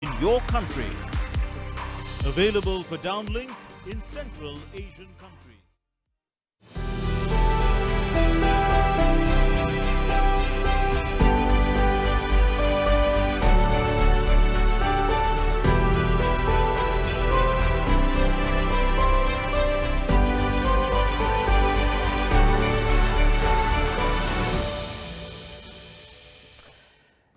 in your country. Available for downlink in Central Asian countries.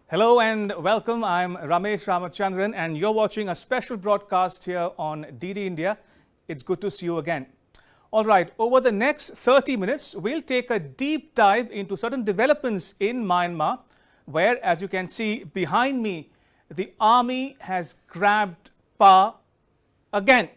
Hello and welcome. I'm Ramesh Ramachandran and you're watching a special broadcast here on DD India. It's good to see you again. All right, over the next 30 minutes, we'll take a deep dive into certain developments in Myanmar, where, as you can see behind me, the army has grabbed power again.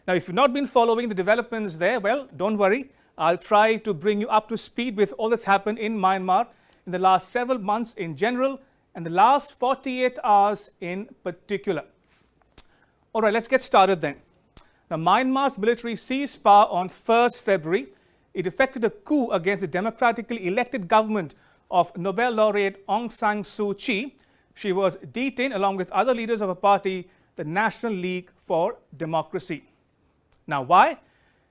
Now, if you've not been following the developments there, well, don't worry. I'll try to bring you up to speed with all that's happened in Myanmar in the last several months in general, and the last 48 hours in particular. All right, let's get started then. Now, Myanmar's military seized power on 1st February. It effected a coup against the democratically elected government of Nobel laureate Aung San Suu Kyi. She was detained along with other leaders of a party, the National League for Democracy. Now, why?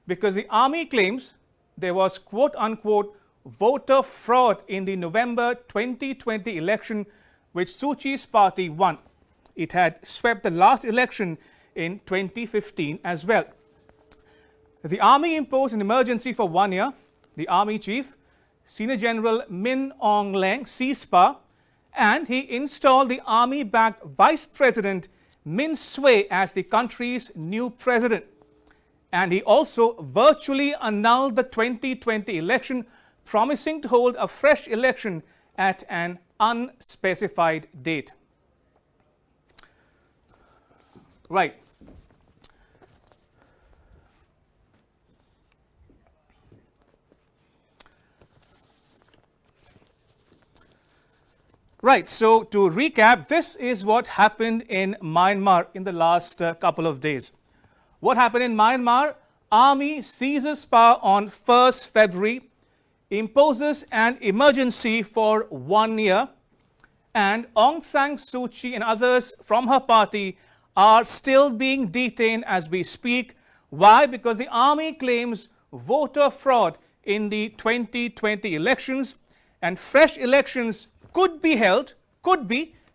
Because the army claims there was quote-unquote voter fraud in the November 2020 election which Suu Kyi's party won. It had swept the last election in 2015 as well. The army imposed an emergency for 1 year. The army chief, Senior General Min Aung Hlaing, seized power, and he installed the army-backed Vice President Min Sway as the country's new president. And he also virtually annulled the 2020 election, promising to hold a fresh election at an unspecified date. Right. Right, so to recap, this is what happened in Myanmar in the last couple of days. What happened in Myanmar? Army seizes power on 1st February, imposes an emergency for 1 year, and Aung San Suu Kyi and others from her party are still being detained as we speak. Why? Because the army claims voter fraud in the 2020 elections, and fresh elections could be held,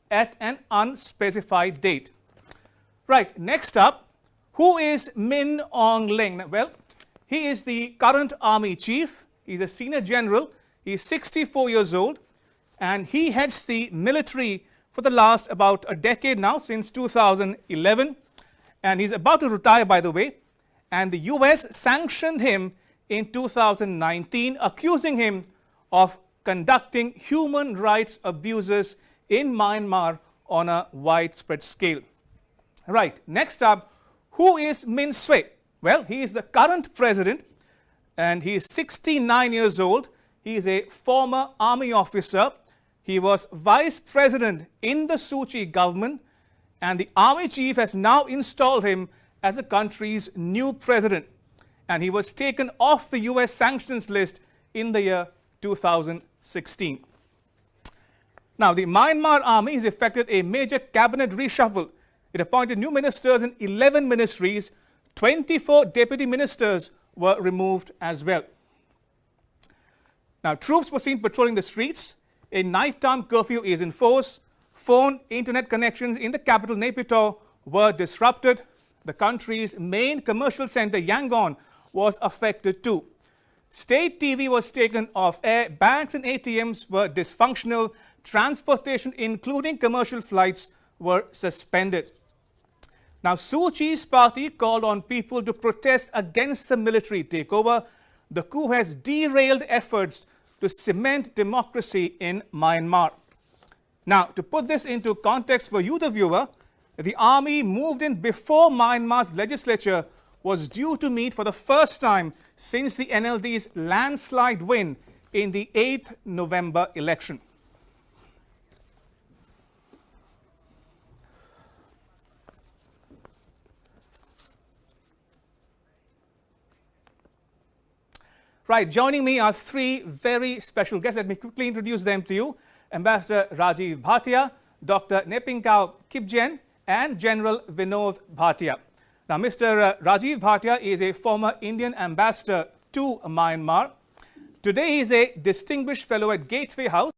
at an unspecified date. Right, next up, who is Min Aung Hlaing? Well, he is the current army chief. He's a senior general. He's 64 years old, and he heads the military for the last about a decade now, since 2011. And he's about to retire, by the way. And the US sanctioned him in 2019, accusing him of conducting human rights abuses in Myanmar on a widespread scale. Right, next up, who is Min Sway? Well, he is the current president, and he is 69 years old. He is a former army officer. He was vice president in the Suu Kyi government, and the army chief has now installed him as the country's new president. And he was taken off the US sanctions list in the year 2016. Now, the Myanmar army has effected a major cabinet reshuffle. It appointed new ministers in 11 ministries. 24 deputy ministers were removed as well. Now, troops were seen patrolling the streets. A nighttime curfew is in force. Phone, internet connections in the capital, Naypyidaw, were disrupted. The country's main commercial center, Yangon, was affected too. State TV was taken off air. Banks and ATMs were dysfunctional. Transportation, including commercial flights, were suspended. Now, Suu Kyi's party called on people to protest against the military takeover. The coup has derailed efforts to cement democracy in Myanmar. Now, to put this into context for you, the viewer, the army moved in before Myanmar's legislature was due to meet for the first time since the NLD's landslide win in the 8th November election. Right, joining me are three very special guests. Let me quickly introduce them to you. Ambassador Rajiv Bhatia, Dr. Nepingkau Kipgen, and General Vinod Bhatia. Now, Mr. Rajiv Bhatia is a former Indian ambassador to Myanmar. Today, he is a distinguished fellow at Gateway House.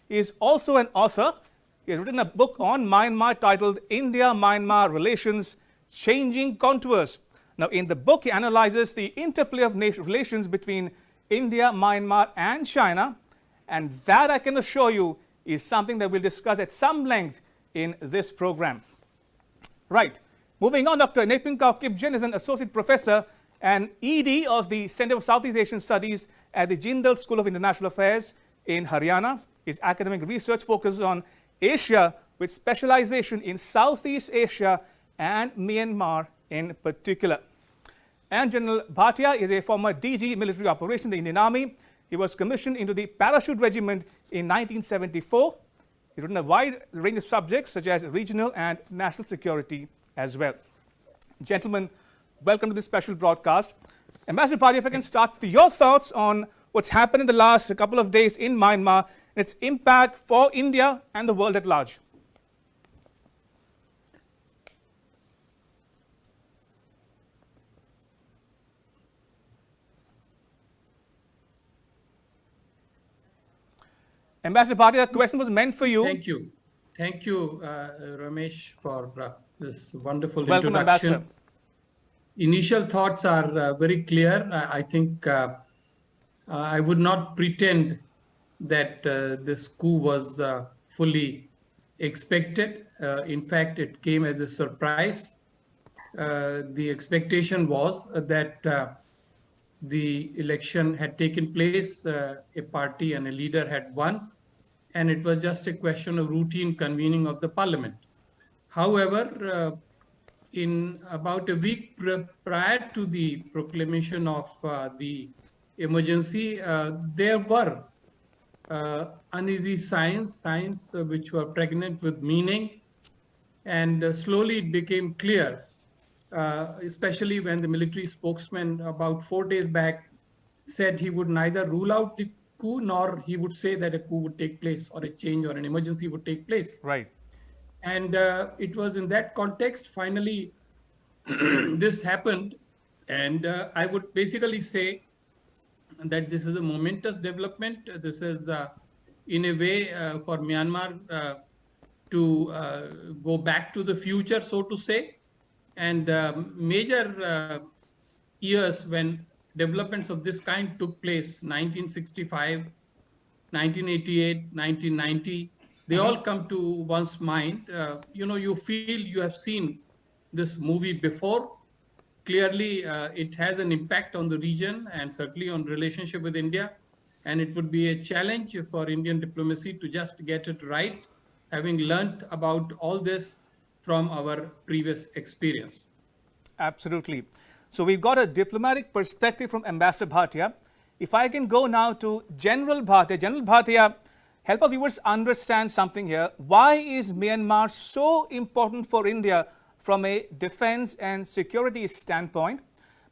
He is also an author. He has written a book on Myanmar titled India-Myanmar Relations, Changing Contours. Now, in the book, he analyzes the interplay of relations between India, Myanmar and China. And that, I can assure you, is something that we'll discuss at some length in this program. Right. Moving on, Dr. Nepingkau Kipgen is an associate professor and ED of the Center for Southeast Asian Studies at the Jindal School of International Affairs in Haryana. His academic research focuses on Asia with specialization in Southeast Asia and Myanmar in particular. And General Bhatia is a former DG military operations in the Indian Army. He was commissioned into the Parachute Regiment in 1974. He's written a wide range of subjects such as regional and national security as well. Gentlemen, welcome to this special broadcast. Ambassador Bhatia, if I can start with your thoughts on what's happened in the last couple of days in Myanmar and its impact for India and the world at large. Ambassador Bhatia, that question was meant for you. Thank you. Thank you, Ramesh, for this wonderful Welcome, introduction. Ambassador. Initial thoughts are very clear. I think I would not pretend that this coup was fully expected. In fact, it came as a surprise. The expectation was that the election had taken place, a party and a leader had won, and it was just a question of routine convening of the parliament. However, in about a week prior to the proclamation of the emergency, there were uneasy signs which were pregnant with meaning, and slowly it became clear, especially when the military spokesman about 4 days back said he would neither rule out the coup nor he would say that a coup would take place or a change or an emergency would take place. Right. And it was in that context, finally, this happened. And I would basically say that this is a momentous development. This is, in a way, for Myanmar to go back to the future, so to say. And major years when developments of this kind took place, 1965, 1988, 1990, they all come to one's mind. You feel you have seen this movie before. Clearly, it has an impact on the region and certainly on relationship with India. And it would be a challenge for Indian diplomacy to just get it right, having learnt about all this from our previous experience. Absolutely. So we've got a diplomatic perspective from Ambassador Bhatia. If I can go now to General Bhatia. General Bhatia, help our viewers understand something here. Why is Myanmar so important for India from a defense and security standpoint?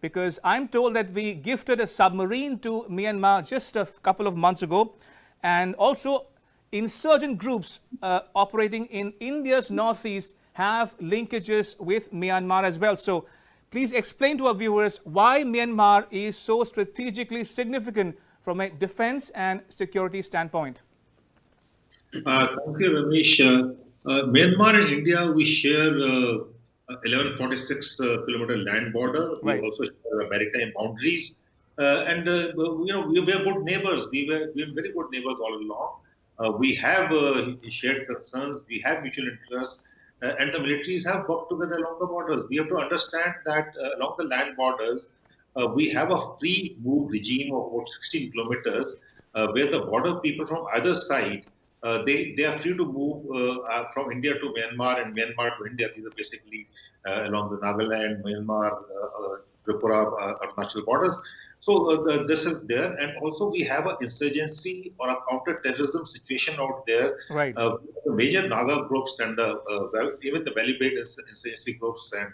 Because I'm told that we gifted a submarine to Myanmar just a couple of months ago, and also insurgent groups operating in India's northeast have linkages with Myanmar as well. So please explain to our viewers why Myanmar is so strategically significant from a defense and security standpoint. Thank you, Ramesh. Myanmar and India, we share 1146 kilometer land border. We Right. also share maritime boundaries. And we were good neighbors. We were very good neighbors all along. We have shared concerns. We have mutual interests. And the militaries have worked together along the borders. We have to understand that along the land borders, we have a free move regime of about 16 kilometers, where the border people from either side, they are free to move from India to Myanmar and Myanmar to India. These are basically along the Nagaland, Myanmar, Tripura, Arunachal borders. So this is there, and also we have an insurgency or a counter-terrorism situation out there. Right. The major Naga groups and even the valley-based insurgency groups and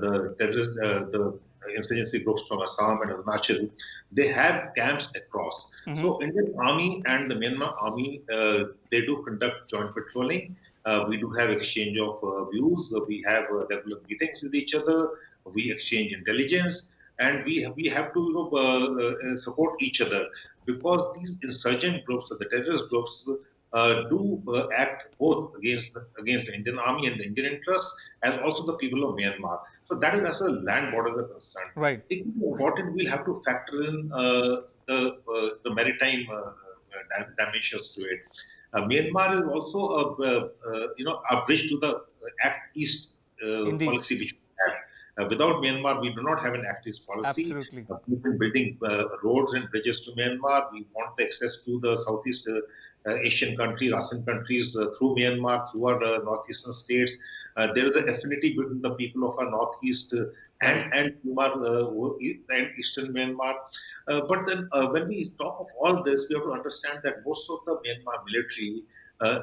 the insurgency groups from Assam and Arunachal, they have camps across. So Indian Army and the Myanmar Army, they do conduct joint patrolling. We do have exchange of views. We have regular meetings with each other. We exchange intelligence, and we have to support each other, because these insurgent groups, the terrorist groups, do act both against the Indian army and the Indian interests, as also the people of Myanmar. So that is as far as land borders are concerned. Right. Equally important, we'll have to factor in the maritime dimensions to it. Myanmar is also a bridge to the Act East policy which we have. Without Myanmar, we do not have an Act East policy. Absolutely. We've been building roads and bridges to Myanmar. We want the access to the Southeast Asian countries, ASEAN countries through Myanmar, through our northeastern states. There is an affinity between the people of our northeast and Myanmar and eastern Myanmar. But then when we talk of all this, we have to understand that most of the Myanmar military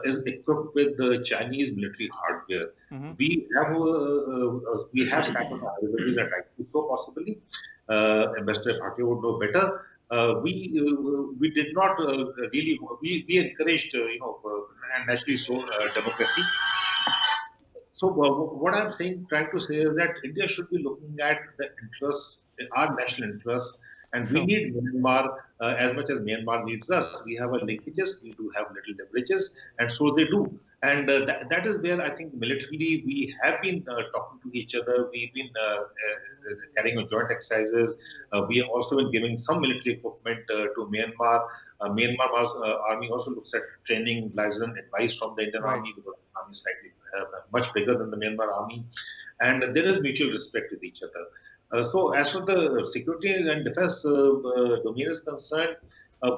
is equipped with the Chinese military hardware. We have scattered libraries at so possibly. Ambassador Bhatia would know better. We did not really, we encouraged, and naturally so, democracy. So what I'm trying to say is that India should be looking at the interests, our national interests, and we need Myanmar as much as Myanmar needs us. We have our linkages, we do have little leverages, and so they do. And that is where I think militarily we have been talking to each other. We've been carrying on joint exercises. We have also been giving some military equipment to Myanmar. Myanmar army also looks at training, license, advice from the Indian army, because the army is slightly much bigger than the Myanmar army. And there is mutual respect with each other. So as for the security and defense domain is concerned,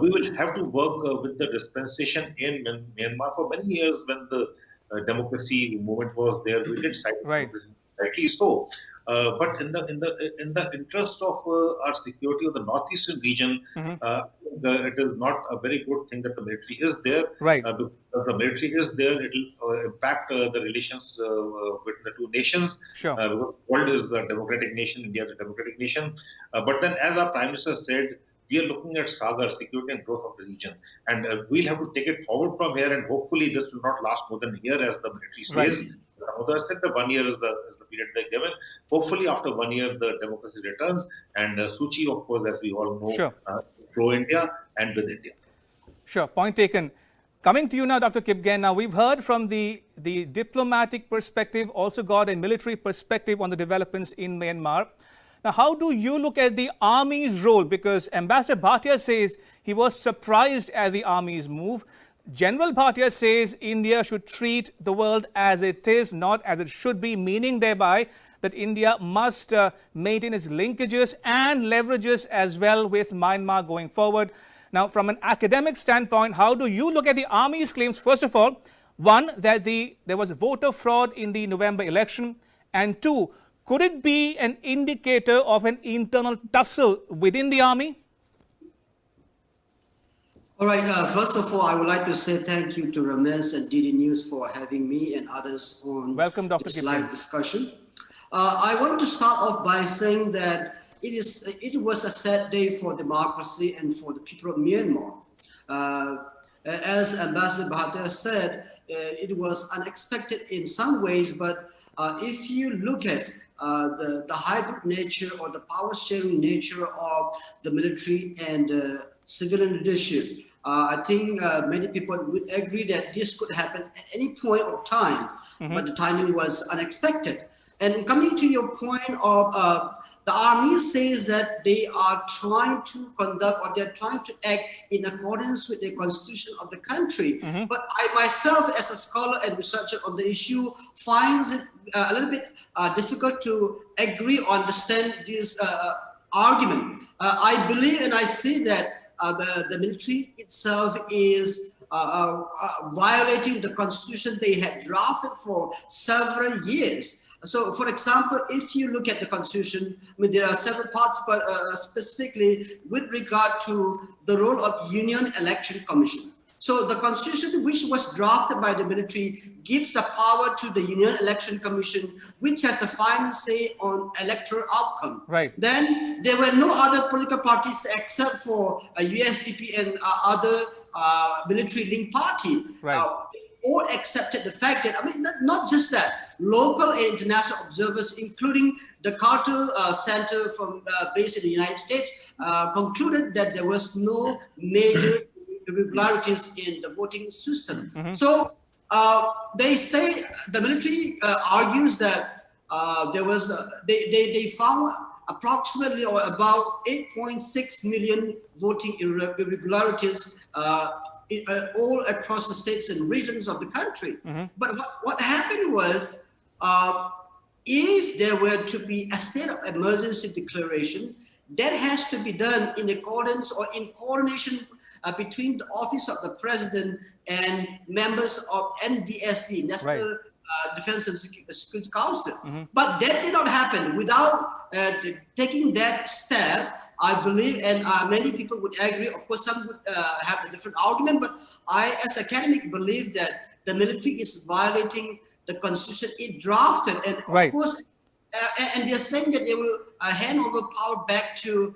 we will have to work with the dispensation in Myanmar. For many years, when the democracy movement was there, we did cite democracy, rightly so. But in the interest of our security of the northeastern region, it is not a very good thing that the military is there. Right. Because the military is there, it will impact the relations between the two nations. Sure. The world is a democratic nation, India is a democratic nation. But then, as our Prime Minister said, we are looking at Sagar, security and growth of the region. And we'll have to take it forward from here, and hopefully this will not last more than a year, as the military says. Others said the 1 year is the period they're given. Hopefully, after 1 year, the democracy returns. And Suchi, of course, as we all know, pro-India and with India. Sure, point taken. Coming to you now, Dr. Kipgen. Now, we've heard from the diplomatic perspective, also got a military perspective on the developments in Myanmar. Now, how do you look at the army's role? Because Ambassador Bhatia says he was surprised at the army's move. General Bhatia says India should treat the world as it is, not as it should be, meaning thereby that India must maintain its linkages and leverages as well with Myanmar going forward. Now, from an academic standpoint, how do you look at the army's claims? First of all, one, that there was voter fraud in the November election, and two, could it be an indicator of an internal tussle within the army? All right. First of all, I would like to say thank you to Ramesh and DD News for having me and others on this live discussion. I want to start off by saying that it was a sad day for democracy and for the people of Myanmar. As Ambassador Bhatia said, it was unexpected in some ways, but if you look at the hybrid nature or the power sharing nature of the military and civilian leadership, I think many people would agree that this could happen at any point of time, but the timing was unexpected. And coming to your point of the army says that they are trying to conduct or they're trying to act in accordance with the constitution of the country. But I myself, as a scholar and researcher on the issue, finds it a little bit difficult to agree or understand this argument. I believe and I see that the military itself is violating the constitution they had drafted for several years. So, for example, if you look at the constitution, I mean, there are several parts, but specifically with regard to the role of Union Election Commission. So the constitution, which was drafted by the military, gives the power to the Union Election Commission, which has the final say on electoral outcome. Right. Then there were no other political parties except for USDP and other military-linked party. Right. all accepted the fact that, I mean, not just that, local and international observers, including the Carter Center from based in the United States, concluded that there was no major irregularities in the voting system. So they say, the military argues that there was, they found approximately or about 8.6 million voting irregularities all across the states and regions of the country. But what happened was, if there were to be a state of emergency declaration, that has to be done in accordance or in coordination between the office of the president and members of NDSC, National Defense and Security Council. But that did not happen. Without taking that step, I believe, and many people would agree, of course some would have a different argument, but I as academic believe that the military is violating the constitution it drafted, and of course, and they're saying that they will hand over power back to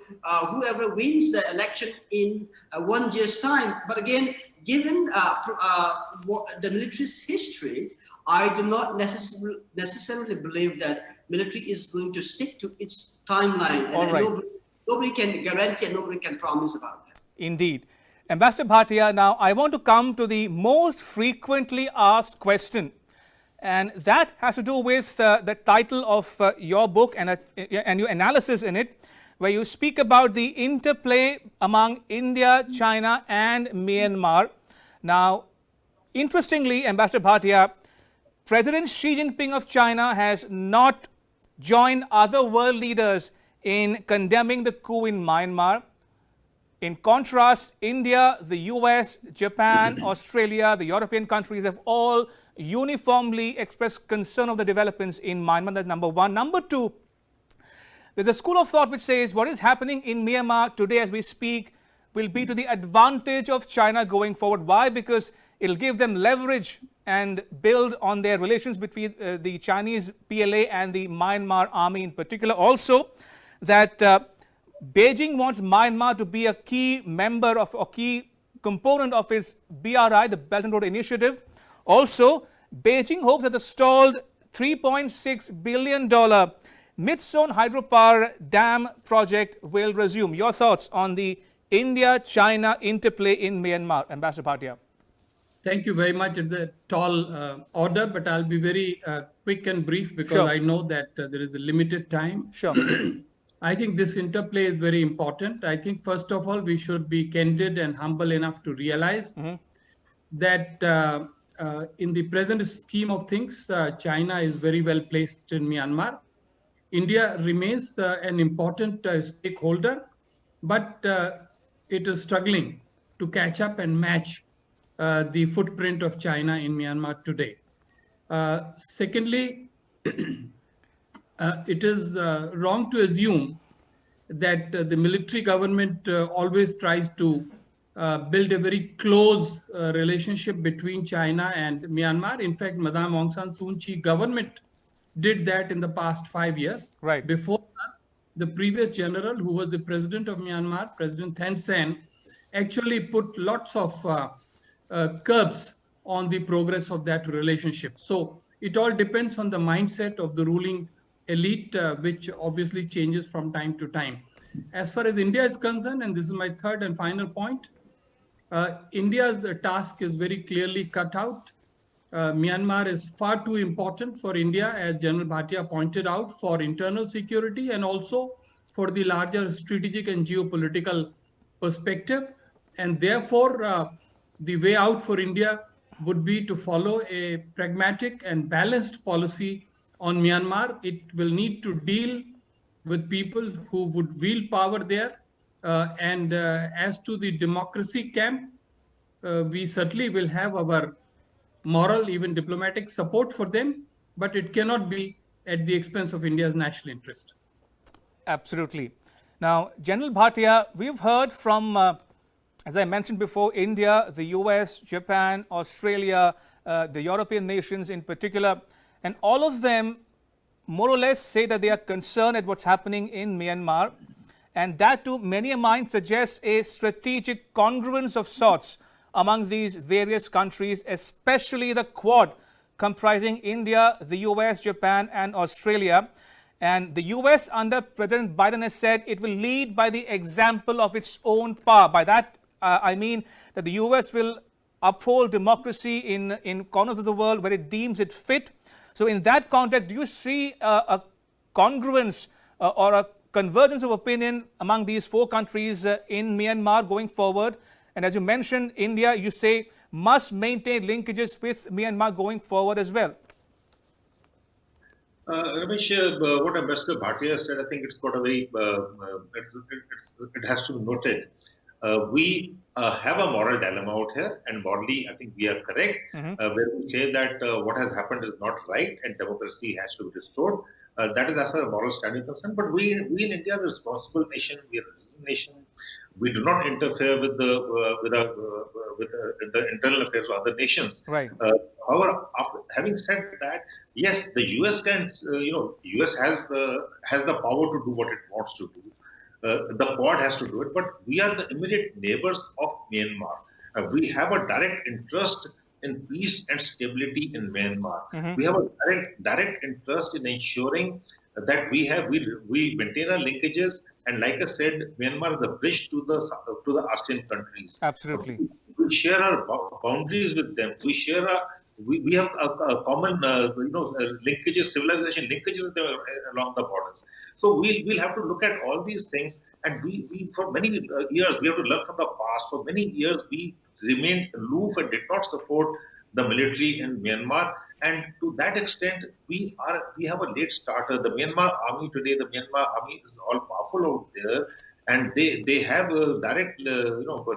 whoever wins the election in 1 year's time. But again, given the military's history, I do not necessarily believe that military is going to stick to its timeline. And nobody can guarantee and nobody can promise about that. Indeed. Ambassador Bhatia, now I want to come to the most frequently asked question. And that has to do with the title of your book and your analysis in it, where you speak about the interplay among India, China and Myanmar. Now, interestingly, Ambassador Bhatia, President Xi Jinping of China has not joined other world leaders in condemning the coup in Myanmar. In contrast, India, the US, Japan, Australia, the European countries have all uniformly expressed concern of the developments in Myanmar. That's number one. Number two, there's a school of thought which says what is happening in Myanmar today as we speak will be to the advantage of China going forward. Why? Because it'll give them leverage and build on their relations between the Chinese PLA and the Myanmar army in particular. Also, that Beijing wants Myanmar to be a key member of, or key component of its BRI, the Belt and Road Initiative. Also, Beijing hopes that the stalled $3.6 billion Mid-Zone hydropower dam project will resume. Your thoughts on the India-China interplay in Myanmar, Ambassador Bhatia? Thank you very much. It's a tall order, but I'll be very quick and brief because I know that there is a limited time. I think this interplay is very important. I think, first of all, we should be candid and humble enough to realize that in the present scheme of things, China is very well placed in Myanmar. India remains an important stakeholder, but it is struggling to catch up and match the footprint of China in Myanmar today. Secondly, it is wrong to assume that the military government always tries to build a very close relationship between China and Myanmar. In fact, Madame Aung San Suu Kyi government did that in the past 5 years. Before that, the previous general, who was the president of Myanmar, President Thein Sein, actually put lots of curbs on the progress of that relationship. So it all depends on the mindset of the ruling elite, which obviously changes from time to time. As far as India is concerned, and this is my third and final point, India's task is very clearly cut out. Myanmar is far too important for India, as General Bhatia pointed out, for internal security and also for the larger strategic and geopolitical perspective. And therefore, the way out for India would be to follow a pragmatic and balanced policy on Myanmar. It will need to deal with people who would wield power there. And as to the democracy camp, we certainly will have our moral, even diplomatic support for them, but it cannot be at the expense of India's national interest. Absolutely. Now, General Bhatia, we've heard from, as I mentioned before, India, the US, Japan, Australia, the European nations in particular, and all of them more or less say that they are concerned at what's happening in Myanmar. And that, to many a mind, suggests a strategic congruence of sorts among these various countries, especially the Quad, comprising India, the US, Japan and Australia. And the US under President Biden has said it will lead by the example of its own power. By that, I mean that the US will uphold democracy in corners of the world where it deems it fit. So in that context, do you see a congruence or a convergence of opinion among these four countries in Myanmar going forward? And as you mentioned, India, you say, must maintain linkages with Myanmar going forward as well. Ramesh, what Ambassador Bhatia said, I think it's got a very, it has to be noted. We have a moral dilemma out here, and morally, I think we are correct, where we say that what has happened is not right and democracy has to be restored. That is as far as moral standing concerned. But we in India are a responsible nation. We are a citizen nation. We do not interfere with the internal affairs of other nations. Right. However, having said that, yes, the US can, US has the power to do what it wants to do. The Quad has to do it, but we are the immediate neighbors of Myanmar. We have a direct interest in peace and stability in Myanmar. We have a direct interest in ensuring that we maintain our linkages. And like I said, Myanmar is the bridge to the ASEAN countries. Absolutely. We share our boundaries with them. We share we have a common, linkages, civilization linkages with them along the borders. So we'll have to look at all these things. And we for many years, we have to learn from the past. For many years, we remained aloof and did not support the military in Myanmar. And to that extent, we have a late starter. The Myanmar army today, the Myanmar army is all powerful out there, and they have a direct,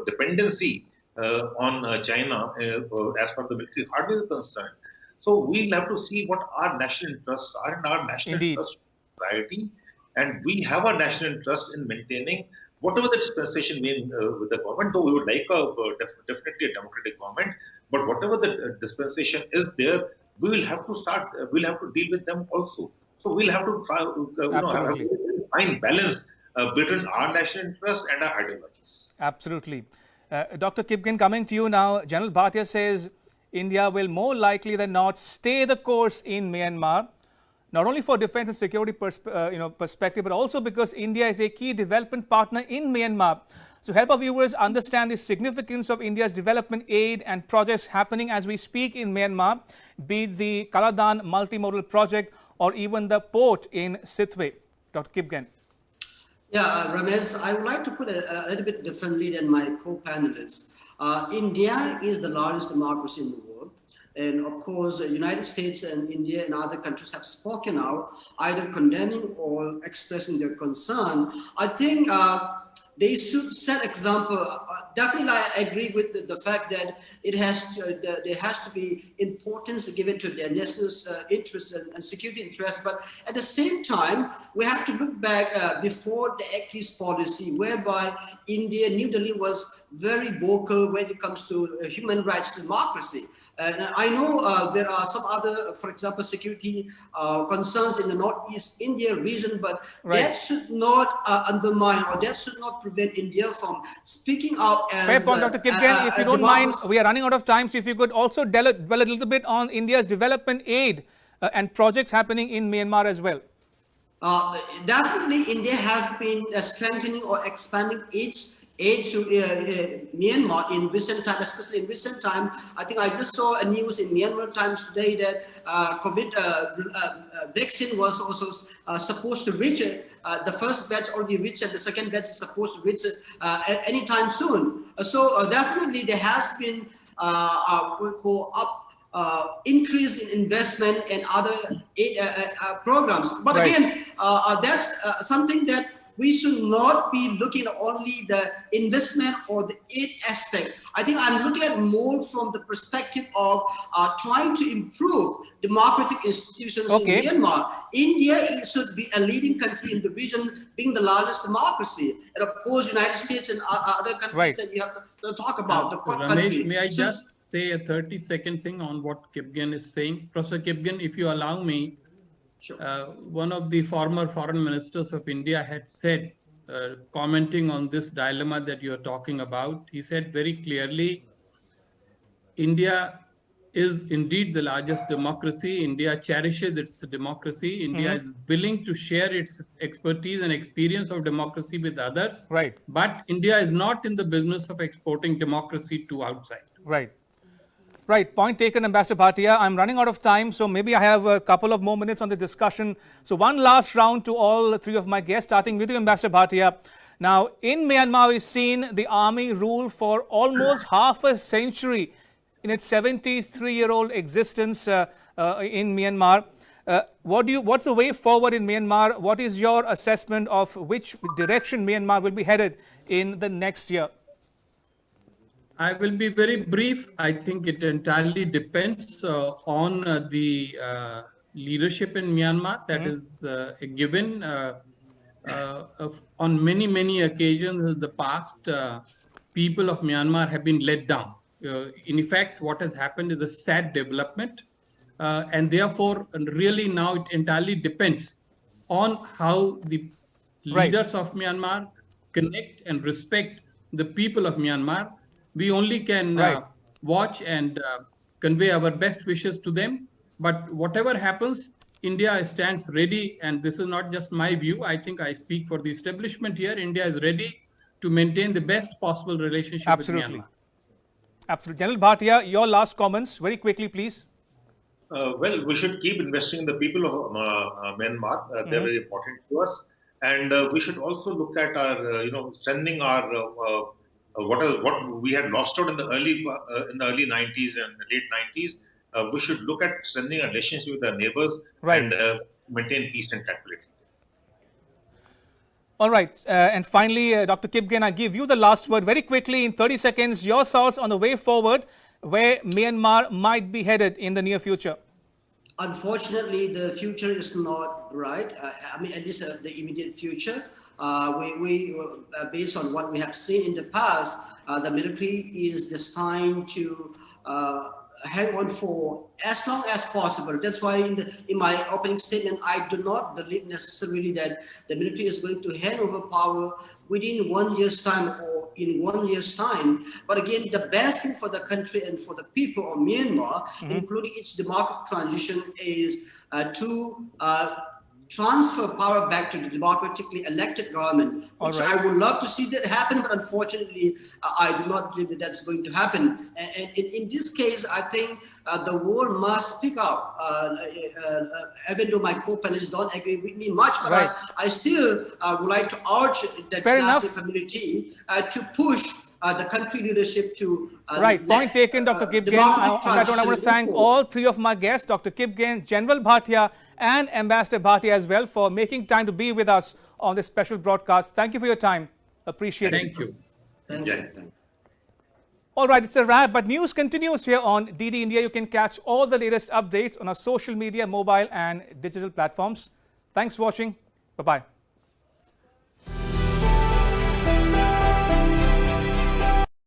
dependency on China as far as the military hardware is concerned. So we'll have to see what our national interests are, and our national interest priority. And we have a national interest in maintaining whatever the dispensation means with the government, though we would like definitely a democratic government, but whatever the dispensation is there, we will have to we'll have to deal with them also. So we'll have to try, find balance between our national interests and our ideologies. Absolutely. Dr. Kipgen, coming to you now, General Bhatia says India will more likely than not stay the course in Myanmar, not only for defense and security perspective, but also because India is a key development partner in Myanmar. So help our viewers understand the significance of India's development aid and projects happening as we speak in Myanmar, be it the Kaladan multimodal project or even the port in Sitwe. Dr. Kipgen. Yeah, Ramesh, I would like to put it a little bit differently than my co-panelists. India is the largest democracy in the world. And of course, the United States and India and other countries have spoken out, either condemning or expressing their concern. I think they should set example. Definitely, I agree with the fact that there has to be importance given to their national interests and security interests. But at the same time, we have to look back before the Act East policy, whereby India, New Delhi was very vocal when it comes to human rights democracy. And I know there are some other, for example, security concerns in the Northeast India region, but that should not undermine or that should not prevent India from speaking out as... Fair point, Dr. Kipgen. If you don't mind, we are running out of time. So if you could also dwell a little bit on India's development aid and projects happening in Myanmar as well. Definitely, India has been strengthening or expanding aid to Myanmar in recent time, especially in recent time. I think I just saw a news in Myanmar Times today that COVID vaccine was also supposed to reach it. The first batch already reached and the second batch is supposed to reach anytime soon. So definitely there has been increase in investment and other aid programs. But again, that's something that we should not be looking at only the investment or the aid aspect. I think I'm looking at more from the perspective of trying to improve democratic institutions in Myanmar. India should be a leading country in the region, being the largest democracy. And of course, United States and other countries that we have to talk about. The country. May I just say a 30-second thing on what Kipgen is saying? Professor Kipgen, if you allow me, one of the former foreign ministers of India had said, commenting on this dilemma that you're talking about, he said very clearly India is indeed the largest democracy. India cherishes its democracy. India is willing to share its expertise and experience of democracy with others. Right. But India is not in the business of exporting democracy to outside. Right. Right. Point taken, Ambassador Bhatia. I'm running out of time, so maybe I have a couple of more minutes on the discussion. So one last round to all three of my guests, starting with you, Ambassador Bhatia. Now, in Myanmar, we've seen the army rule for almost half a century in its 73-year-old existence in Myanmar. What's the way forward in Myanmar? What is your assessment of which direction Myanmar will be headed in the next year? I will be very brief. I think it entirely depends on the leadership in Myanmar. That is a given. On many occasions in the past, people of Myanmar have been let down. In effect, what has happened is a sad development. And therefore, really now it entirely depends on how the leaders of Myanmar connect and respect the people of Myanmar. We only can watch and convey our best wishes to them. But whatever happens, India stands ready, and this is not just my view. I think I speak for the establishment here. India is ready to maintain the best possible relationship with Myanmar. Absolutely. General Bhatia, your last comments, very quickly, please. Well, we should keep investing in the people of Myanmar. They're very important to us. And we should also look at our, strengthening our what we had lost out in the early 90s and late 90s. We should look at strengthening our relationship with our neighbors and maintain peace and tranquility. All right. And finally, Dr. Kipgen, I give you the last word very quickly in 30 seconds. Your thoughts on the way forward, where Myanmar might be headed in the near future. Unfortunately, the future is not bright. I mean, at least the immediate future. Based on what we have seen in the past, the military is destined to hang on for as long as possible. That's why in my opening statement, I do not believe necessarily that the military is going to hand over power within 1 year's time or in 1 year's time. But again, the best thing for the country and for the people of Myanmar, including its democratic transition, is to transfer power back to the democratically elected government, which I would love to see that happen, but unfortunately, I do not believe that that's going to happen. And in this case, I think the world must speak up, even though my co-panelists don't agree with me much, but I still would like to urge the international community to push the country leadership to... Point taken, Dr. Kipgen. I want to thank all three of my guests, Dr. Kipgen, General Bhatia, and Ambassador Bhatia as well, for making time to be with us on this special broadcast. Thank you for your time. Appreciate it. Thank you. Thank you. All right, it's a wrap, but news continues here on DD India. You can catch all the latest updates on our social media, mobile and digital platforms. Thanks for watching. Bye-bye.